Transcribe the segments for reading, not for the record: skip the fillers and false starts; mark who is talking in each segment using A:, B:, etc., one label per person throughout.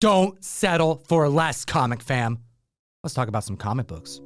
A: Don't settle for less, comic fam. Let's talk about some comic books.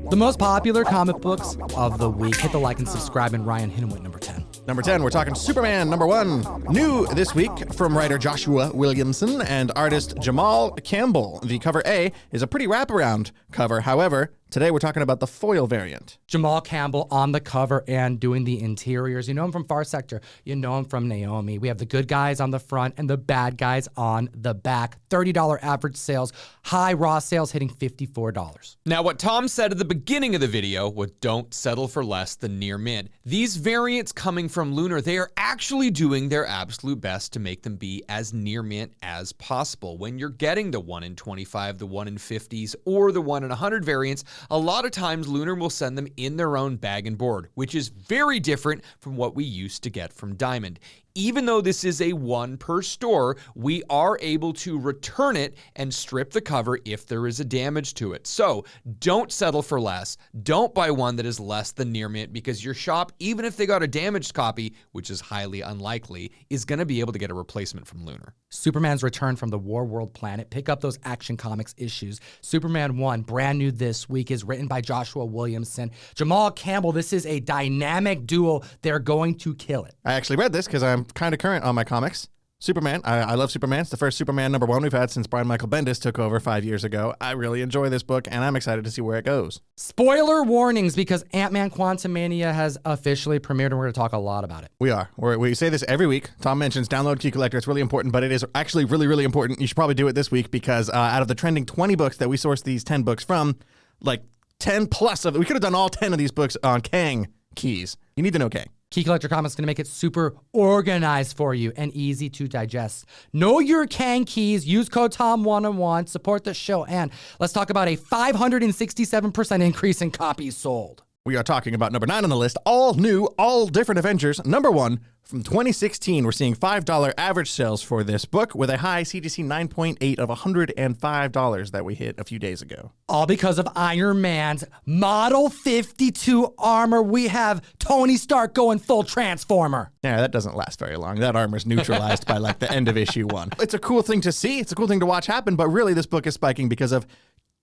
A: The most popular comic books of the week. Hit the like and subscribe, and Ryan, hit him with number 10.
B: Number 10, we're talking Superman, number 1. New this week from writer Joshua Williamson and artist Jamal Campbell. The cover A is a pretty wraparound cover. However, today we're talking about the foil variant.
A: Jamal Campbell on the cover and doing the interiors. You know him from Far Sector. You know him from Naomi. We have the good guys on the front and the bad guys on the back. $30 average sales. High raw sales hitting $54.
C: Now, what Tom said at the beginning of the video was don't settle for less than near mint. These variants coming from Lunar, they are actually doing their absolute best to make them be as near mint as possible. When you're getting the 1 in 25, the 1 in 50s, or the 1 in 100 variants, a lot of times Lunar will send them in their own bag and board, which is very different from what we used to get from Diamond. Even though this is a one per store, we are able to return it and strip the cover if there is a damage to it. So don't settle for less. Don't buy one that is less than near mint, because your shop, even if they got a damaged copy, which is highly unlikely, is going to be able to get a replacement from Lunar.
A: Superman's return from the War World planet. Pick up those Action Comics issues. Superman 1, brand new this week, is written by Joshua Williamson. Jamal Campbell, this is a dynamic duo. They're going to kill it.
B: I actually read this because I'm kind of current on my comics. Superman, I love Superman. It's the first Superman number 1 we've had since Brian Michael Bendis took over 5 years ago. I really enjoy this book, and I'm excited to see where it goes.
A: Spoiler warnings, because Ant-Man Quantumania has officially premiered, and we're going to talk a lot about it.
B: We are. We say this every week. Tom mentions download Key Collector. It's really important, but it is actually really, really important. You should probably do it this week, because out of the trending 20 books that we sourced these 10 books from, like 10 plus of it, we could have done all 10 of these books on Kang keys. You need to know Kang.
A: Key Collector Comics is going to make it super organized for you and easy to digest. Know your Kang keys. Use code TOM101. Support the show. And let's talk about a 567% increase in copies sold.
B: We are talking about number 9 on the list, All-New All-Different Avengers, number 1 from 2016. We're seeing $5 average sales for this book with a high CGC 9.8 of $105 that we hit a few days ago.
A: All because of Iron Man's Model 52 armor. We have Tony Stark going full Transformer.
B: Yeah, that doesn't last very long. That armor's neutralized by like the end of issue 1. It's a cool thing to see. It's a cool thing to watch happen, but really this book is spiking because of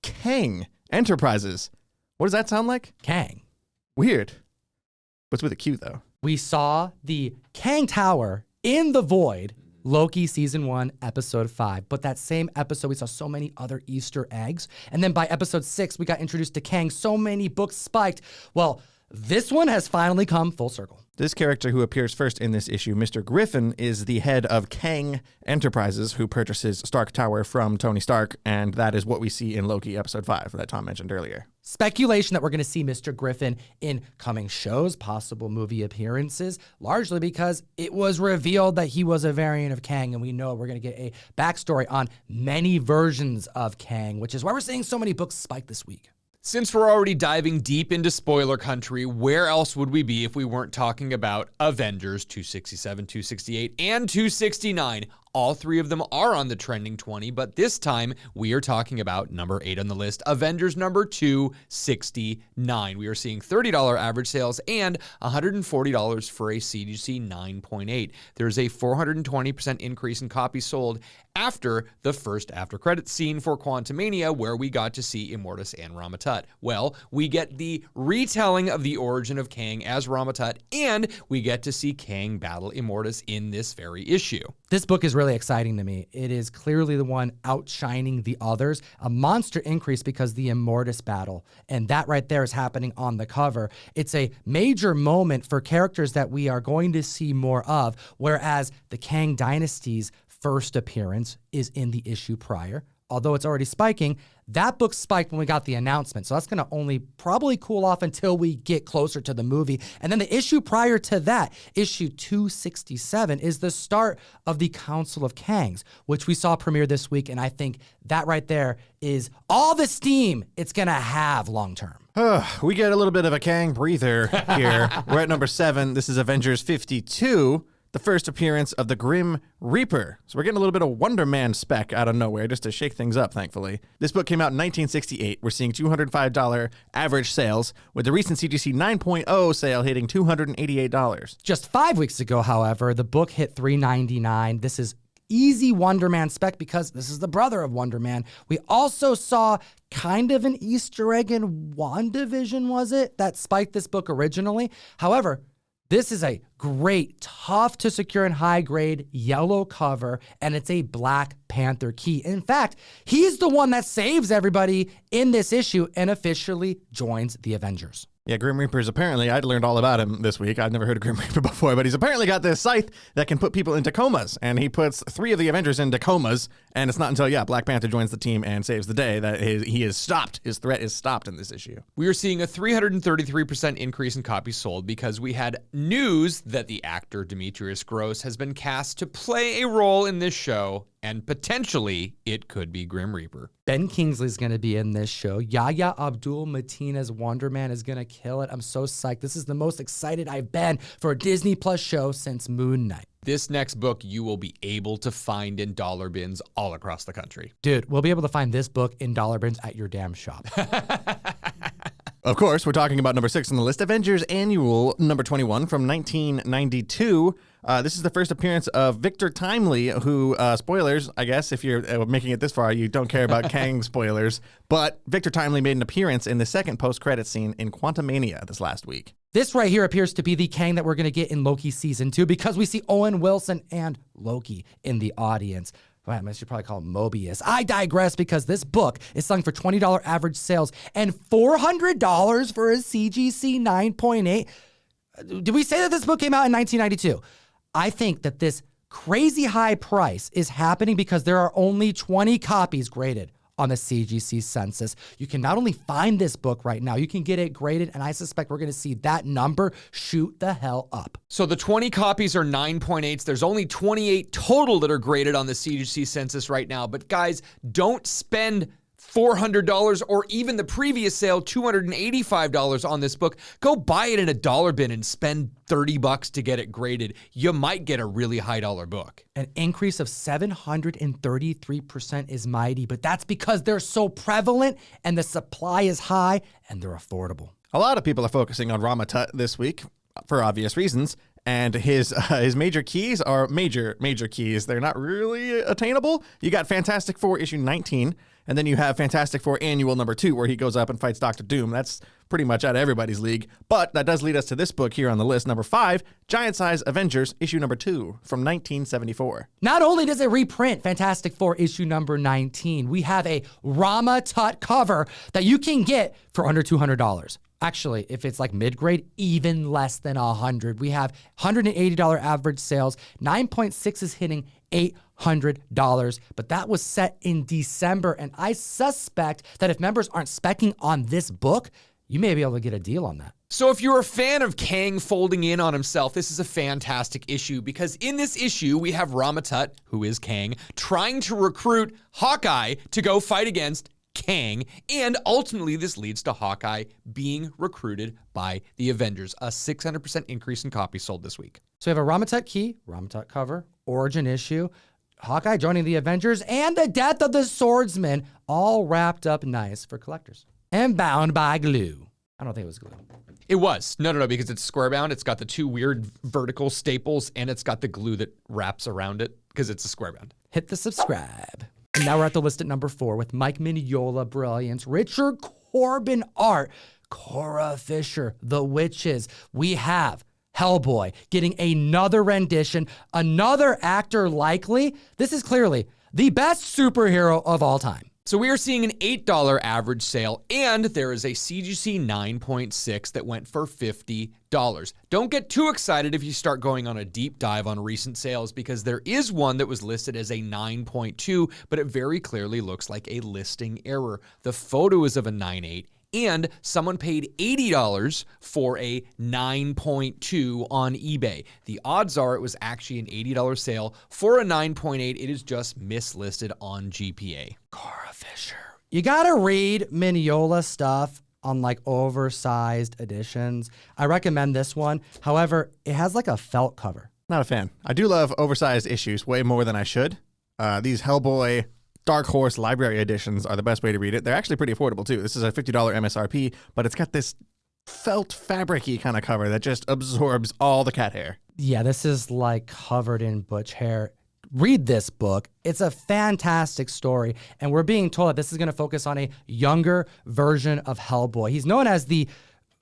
B: Kang Enterprises. What does that sound like?
A: Kang.
B: Weird. What's with a Q, though?
A: We saw the Kang Tower in the Void, Loki Season 1, Episode 5. But that same episode, we saw so many other Easter eggs. And then by Episode 6, we got introduced to Kang. So many books spiked. Well, this one has finally come full circle.
B: This character who appears first in this issue, Mr. Griffin, is the head of Kang Enterprises, who purchases Stark Tower from Tony Stark, and that is what we see in Loki Episode 5 that Tom mentioned earlier.
A: Speculation that we're going to see Mr. Griffin in coming shows, possible movie appearances, largely because it was revealed that he was a variant of Kang, and we know we're going to get a backstory on many versions of Kang, which is why we're seeing so many books spike this week.
C: Since we're already diving deep into spoiler country, where else would we be if we weren't talking about Avengers 267, 268, and 269? All 3 of them are on the trending 20, but this time we are talking about number 8 on the list, Avengers number 269. We are seeing $30 average sales and $140 for a CGC 9.8. There's a 420% increase in copies sold after the first after credits scene for Quantumania, where we got to see Immortus and Rama-Tut. Well, we get the retelling of the origin of Kang as Rama-Tut, and we get to see Kang battle Immortus in this very issue.
A: This book is really exciting to me. It is clearly the one outshining the others. A monster increase because the Immortus battle, and that right there is happening on the cover. It's a major moment for characters that we are going to see more of, whereas the Kang Dynasty's first appearance is in the issue prior. Although it's already spiking, that book spiked when we got the announcement. So that's going to only probably cool off until we get closer to the movie. And then the issue prior to that, issue 267, is the start of the Council of Kangs, which we saw premiere this week. And I think that right there is all the steam it's going to have long term.
B: We get a little bit of a Kang breather here. We're at number 7. This is Avengers 52. the first appearance of the Grim Reaper. So we're getting a little bit of Wonder Man spec out of nowhere just to shake things up, thankfully. This book came out in 1968. We're seeing $205 average sales, with the recent CGC 9.0 sale hitting $288.
A: Just 5 weeks ago, however, the book hit $399. This is easy Wonder Man spec because this is the brother of Wonder Man. We also saw kind of an Easter egg in WandaVision, was it? That spiked this book originally. However, this is a great, tough to secure and high grade yellow cover, and it's a Black Panther key. In fact, he's the one that saves everybody in this issue and officially joins the Avengers.
B: Yeah, Grim Reaper's apparently, I'd learned all about him this week. I'd never heard of Grim Reaper before, but he's apparently got this scythe that can put people into comas, and he puts 3 of the Avengers into comas, and it's not until, Black Panther joins the team and saves the day that he is stopped. His threat is stopped in this issue.
C: We are seeing a 333% increase in copies sold because we had news that the actor Demetrius Gross has been cast to play a role in this show, and potentially it could be Grim Reaper.
A: Ben Kingsley's going to be in this show. Yahya Abdul-Mateen as Wonder Man is going to kill it. I'm so psyched. This is the most excited I've been for a Disney Plus show since Moon Knight.
C: This next book you will be able to find in dollar bins all across the country.
A: Dude, we'll be able to find this book in dollar bins at your damn shop.
B: Of course, we're talking about number 6 on the list, Avengers Annual number 21 from 1992. This is the first appearance of Victor Timely, who, spoilers, I guess, if you're making it this far, you don't care about Kang spoilers, but Victor Timely made an appearance in the second post-credit scene in Quantumania this last week.
A: This right here appears to be the Kang that we're going to get in Loki Season 2 because we see Owen Wilson and Loki in the audience. Well, I should probably call him Mobius. I digress because this book is selling for $20 average sales and $400 for a CGC 9.8. Did we say that this book came out in 1992? I think that this crazy high price is happening because there are only 20 copies graded on the CGC census. You can not only find this book right now, you can get it graded, and I suspect we're going to see that number shoot the hell up.
C: So the 20 copies are 9.8s. There's only 28 total that are graded on the CGC census right now. But guys, don't spend $400 or even the previous sale, $285 on this book. Go buy it in a dollar bin and spend $30 to get it graded. You might get a really high dollar book.
A: An increase of 733% is mighty, but that's because they're so prevalent and the supply is high and they're affordable.
B: A lot of people are focusing on Rama-Tut this week for obvious reasons. And his major keys are major keys. They're not really attainable. You got Fantastic Four issue 19, and then you have Fantastic Four Annual number 2, where he goes up and fights Dr. Doom. That's pretty much out of everybody's league. But that does lead us to this book here on the list, number 5, Giant Size Avengers issue number 2 from 1974.
A: Not only does it reprint Fantastic Four issue number 19, we have a Rama-Tut cover that you can get for under $200. Actually, if it's like mid-grade, even less than $100. We have $180 average sales. 9.6 is hitting $800, but that was set in December, and I suspect that if members aren't speccing on this book, you may be able to get a deal on that.
C: So if you're a fan of Kang folding in on himself, this is a fantastic issue because in this issue, we have Rama-Tut, who is Kang, trying to recruit Hawkeye to go fight against Kang, and ultimately this leads to Hawkeye being recruited by the Avengers, a 600% increase in copies sold this week.
A: So we have a Rama-Tut key, Rama-Tut cover, origin issue, Hawkeye joining the Avengers, and the death of the swordsman, all wrapped up nice for collectors. And bound by glue. I don't think it was glue.
C: It was. No, because it's square bound. It's got the 2 weird vertical staples, and it's got the glue that wraps around it because it's a square bound.
A: Hit the subscribe. And now we're at the list at number 4 with Mike Mignola brilliance, Richard Corbin art, Cora Fisher, The Witches. We have Hellboy getting another rendition, another actor likely. This is clearly the best superhero of all time.
C: So we are seeing an $8 average sale, and there is a CGC 9.6 that went for $50. Don't get too excited if you start going on a deep dive on recent sales because there is one that was listed as a 9.2, but it very clearly looks like a listing error. The photo is of a 9.8. And someone paid $80 for a 9.2 on eBay. The odds are it was actually an $80 sale for a 9.8. It is just mislisted on GPA.
A: Cora Fisher. You gotta read Mignola stuff on like oversized editions. I recommend this one. However, it has like a felt cover.
B: Not a fan. I do love oversized issues way more than I should. These Hellboy Dark Horse Library editions are the best way to read it. They're actually pretty affordable too. This is a $50 MSRP, but it's got this felt fabric-y kind of cover that just absorbs all the cat hair.
A: Yeah, this is like covered in butch hair. Read this book. It's a fantastic story, and we're being told that this is going to focus on a younger version of Hellboy. He's known as the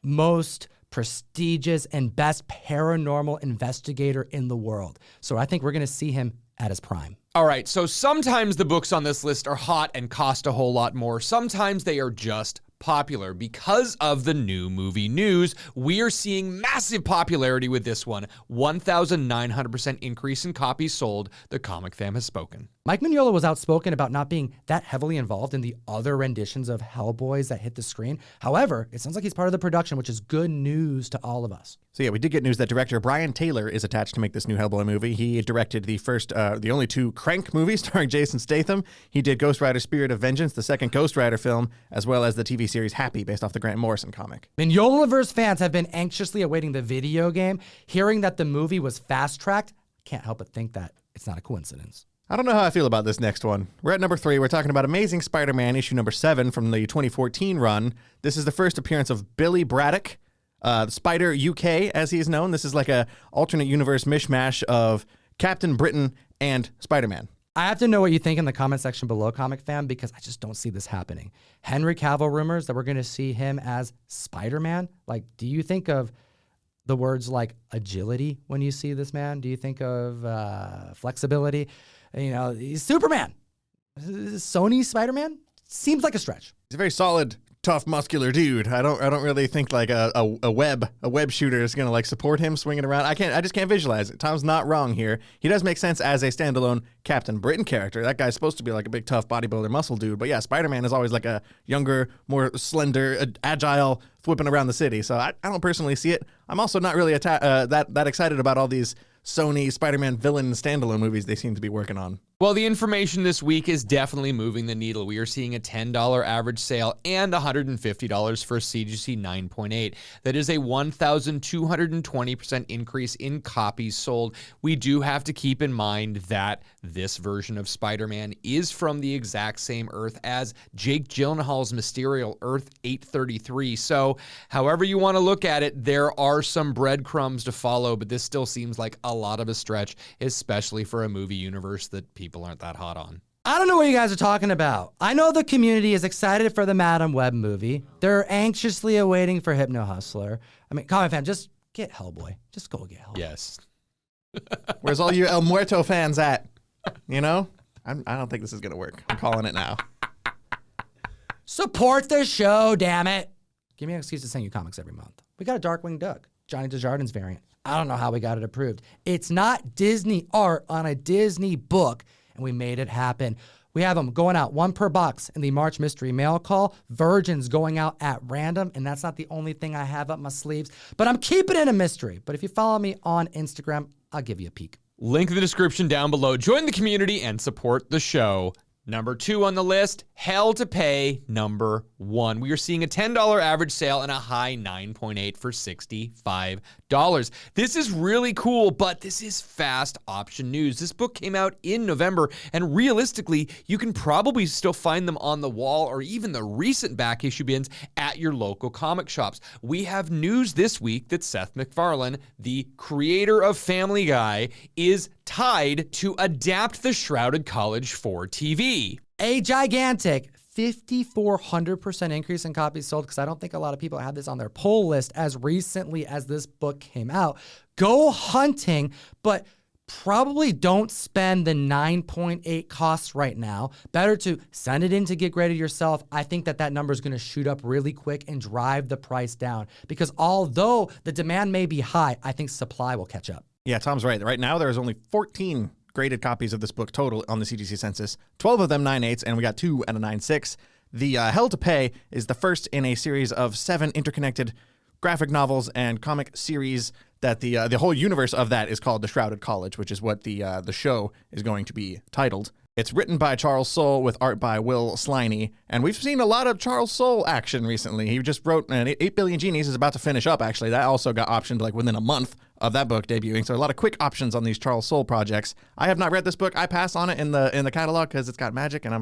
A: most prestigious and best paranormal investigator in the world. So I think we're going to see him at his prime.
C: All right, so sometimes the books on this list are hot and cost a whole lot more. Sometimes they are just popular. Because of the new movie news, we are seeing massive popularity with this one. 1,900% increase in copies sold. The comic fam has spoken.
A: Mike Mignola was outspoken about not being that heavily involved in the other renditions of Hellboys that hit the screen. However, it sounds like he's part of the production, which is good news to all of us.
B: So yeah, we did get news that director Brian Taylor is attached to make this new Hellboy movie. He directed the only two Crank movies starring Jason Statham. He did Ghost Rider Spirit of Vengeance, the second Ghost Rider film, as well as the TV series Happy, based off the Grant Morrison comic.
A: Mignolaverse fans have been anxiously awaiting the video game. Hearing that the movie was fast-tracked, can't help but think that it's not a coincidence.
B: I don't know how I feel about this next one. We're at number 3. We're talking about Amazing Spider-Man issue number 7 from the 2014 run. This is the first appearance of Billy Braddock, Spider UK, as he is known. This is like a alternate universe mishmash of Captain Britain and Spider-Man.
A: I have to know what you think in the comment section below, Comic Fam, because I just don't see this happening. Henry Cavill rumors that we're going to see him as Spider-Man. Like, do you think of the words like agility when you see this man? Do you think of flexibility? You know, he's Superman. Sony Spider-Man? Seems like a stretch.
B: He's a very solid, tough, muscular dude. I don't really think like a web shooter is gonna like support him swinging around. I just can't visualize it. Tom's not wrong here. He does make sense as a standalone Captain Britain character. That guy's supposed to be like a big tough bodybuilder muscle dude. But yeah, Spider-Man is always like a younger, more slender, agile, whipping around the city. So I don't personally see it. I'm also not really that excited about all these Sony Spider-Man villain standalone movies they seem to be working on.
C: Well, the information this week is definitely moving the needle. We are seeing a $10 average sale and $150 for a CGC 9.8. That is a 1,220% increase in copies sold. We do have to keep in mind that this version of Spider-Man is from the exact same Earth as Jake Gyllenhaal's Mysterio Earth 833. So, however you want to look at it, there are some breadcrumbs to follow, but this still seems like a lot of a stretch, especially for a movie universe that people aren't that hot on.
A: I don't know what you guys are talking about. I know the community is excited for the Madam Web movie. They're anxiously awaiting for Hypno Hustler. I mean, Comic Fam, just get Hellboy. Just go get Hellboy.
C: Yes.
B: Where's all you El Muerto fans at? You know? I don't think this is going to work. I'm calling it now.
A: Support the show, damn it. Give me an excuse to send you comics every month. We got a Darkwing Duck, Johnny Desjardins variant. I don't know how we got it approved. It's not Disney art on a Disney book, and we made it happen. We have them going out one per box in the March Mystery Mail Call. Virgins going out at random, and that's not the only thing I have up my sleeves, but I'm keeping it a mystery. But if you follow me on Instagram, I'll give you a peek.
C: Link in the description down below. Join the community and support the show. Number 2 on the list, Hell to Pay, number 1. We are seeing a $10 average sale and a high 9.8 for $65. This is really cool, but this is fast option news. This book came out in November, and realistically, you can probably still find them on the wall or even the recent back issue bins at your local comic shops. We have news this week that Seth MacFarlane, the creator of Family Guy, is tied to adapt The Shrouded College for TV.
A: A gigantic 5,400% increase in copies sold, because I don't think a lot of people had this on their poll list as recently as this book came out. Go hunting, but probably don't spend the 9.8 costs right now. Better to send it in to get graded yourself. I think that number is going to shoot up really quick and drive the price down, because although the demand may be high, I think supply will catch up.
B: Yeah, Tom's right. Right now, there's only 14 graded copies of this book total on the CGC census. 12 of them 9.8s, and we got 2 at a 9.6. The Hell to Pay is the first in a series of 7 interconnected graphic novels and comic series that the whole universe of that is called The Shrouded College, which is what the show is going to be titled. It's written by Charles Soule with art by Will Sliney, and we've seen a lot of Charles Soule action recently. He just wrote 8 Billion Genies is about to finish up, actually. That also got optioned like within a month of that book debuting. So a lot of quick options on these Charles Soule projects. I have not read this book. I pass on it in the catalog because it's got magic, and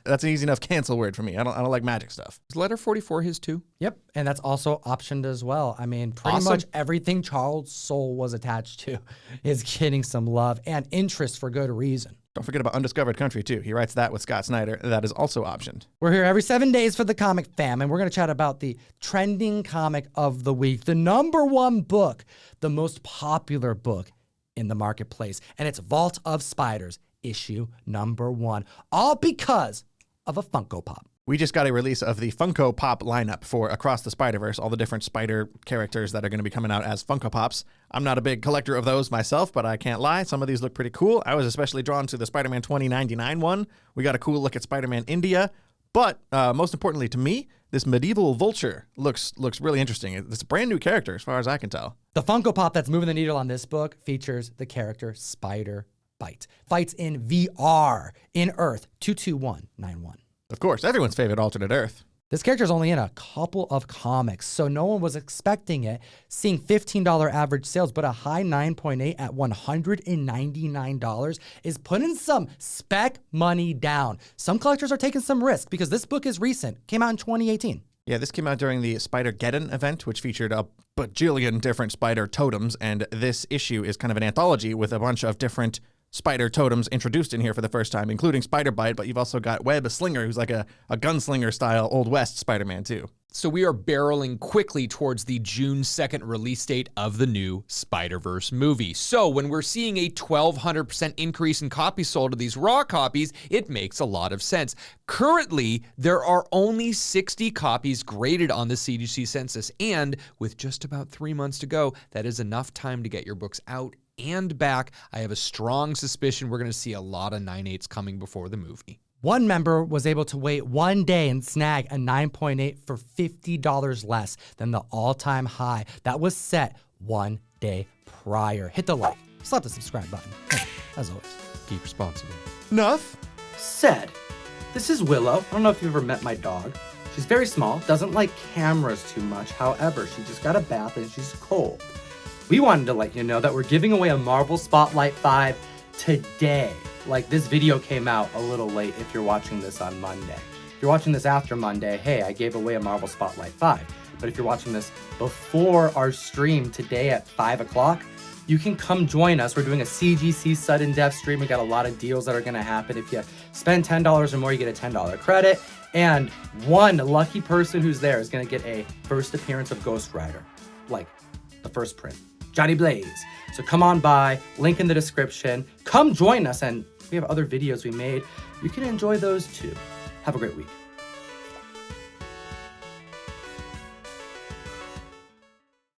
B: that's an easy enough cancel word for me. I don't like magic stuff.
C: Is letter 44 his too?
A: Yep, and that's also optioned as well. I mean, pretty
C: Awesome.
A: much everything Charles Soule was attached to is getting some love and interest for good reason.
B: Don't forget about Undiscovered Country, too. He writes that with Scott Snyder. That is also optioned.
A: We're here every 7 days for the Comic Fam, and we're going to chat about the trending comic of the week, the #1 book, the most popular book in the marketplace, and it's Vault of Spiders, issue #1, all because of a Funko Pop.
B: We just got a release of the Funko Pop lineup for Across the Spider-Verse, all the different spider characters that are going to be coming out as Funko Pops. I'm not a big collector of those myself, but I can't lie. Some of these look pretty cool. I was especially drawn to the Spider-Man 2099 one. We got a cool look at Spider-Man India. But most importantly to me, this medieval vulture looks really interesting. It's a brand new character as far as I can tell.
A: The Funko Pop that's moving the needle on this book features the character Spider-Byte. Fights in VR in Earth 22191.
B: Of course, everyone's favorite alternate Earth.
A: This character is only in a couple of comics, so no one was expecting it. Seeing $15 average sales, but a high 9.8 at $199 is putting some spec money down. Some collectors are taking some risk because this book is recent, came out in 2018.
B: Yeah, this came out during the Spider-Geddon event, which featured a bajillion different spider totems, and this issue is kind of an anthology with a bunch of different spider totems introduced in here for the first time, including Spider-Byte, but you've also got Webb, a slinger, who's like a gunslinger-style Old West Spider-Man, too.
C: So we are barreling quickly towards the June 2nd release date of the new Spider-Verse movie. So when we're seeing a 1,200% increase in copies sold of these raw copies, it makes a lot of sense. Currently, there are only 60 copies graded on the CGC census, and with just about 3 months to go, that is enough time to get your books out and back. I have a strong suspicion we're going to see a lot of 9/8s coming before the movie.
A: One member was able to wait 1 day and snag a 9.8 for $50 less than the all-time high that was set 1 day prior. Hit the like, slap the subscribe button. As always,
C: Keep responsible.
B: Enough.
A: said, this is Willow. I don't know if you've ever met my dog. She's very small, doesn't like cameras too much. However, she just got a bath and she's cold. We wanted to let you know that we're giving away a Marvel Spotlight 5 today. Like, this video came out a little late if you're watching this on Monday. If you're watching this after Monday, hey, I gave away a Marvel Spotlight 5. But if you're watching this before our stream today at 5 o'clock, you can come join us. We're doing a CGC sudden death stream. We got a lot of deals that are gonna happen. If you spend $10 or more, you get a $10 credit. And one lucky person who's there is gonna get a first appearance of Ghost Rider, like the first print, Johnny Blaze. So come on by, link in the description. Come join us, and we have other videos we made. You can enjoy those too. Have a great week.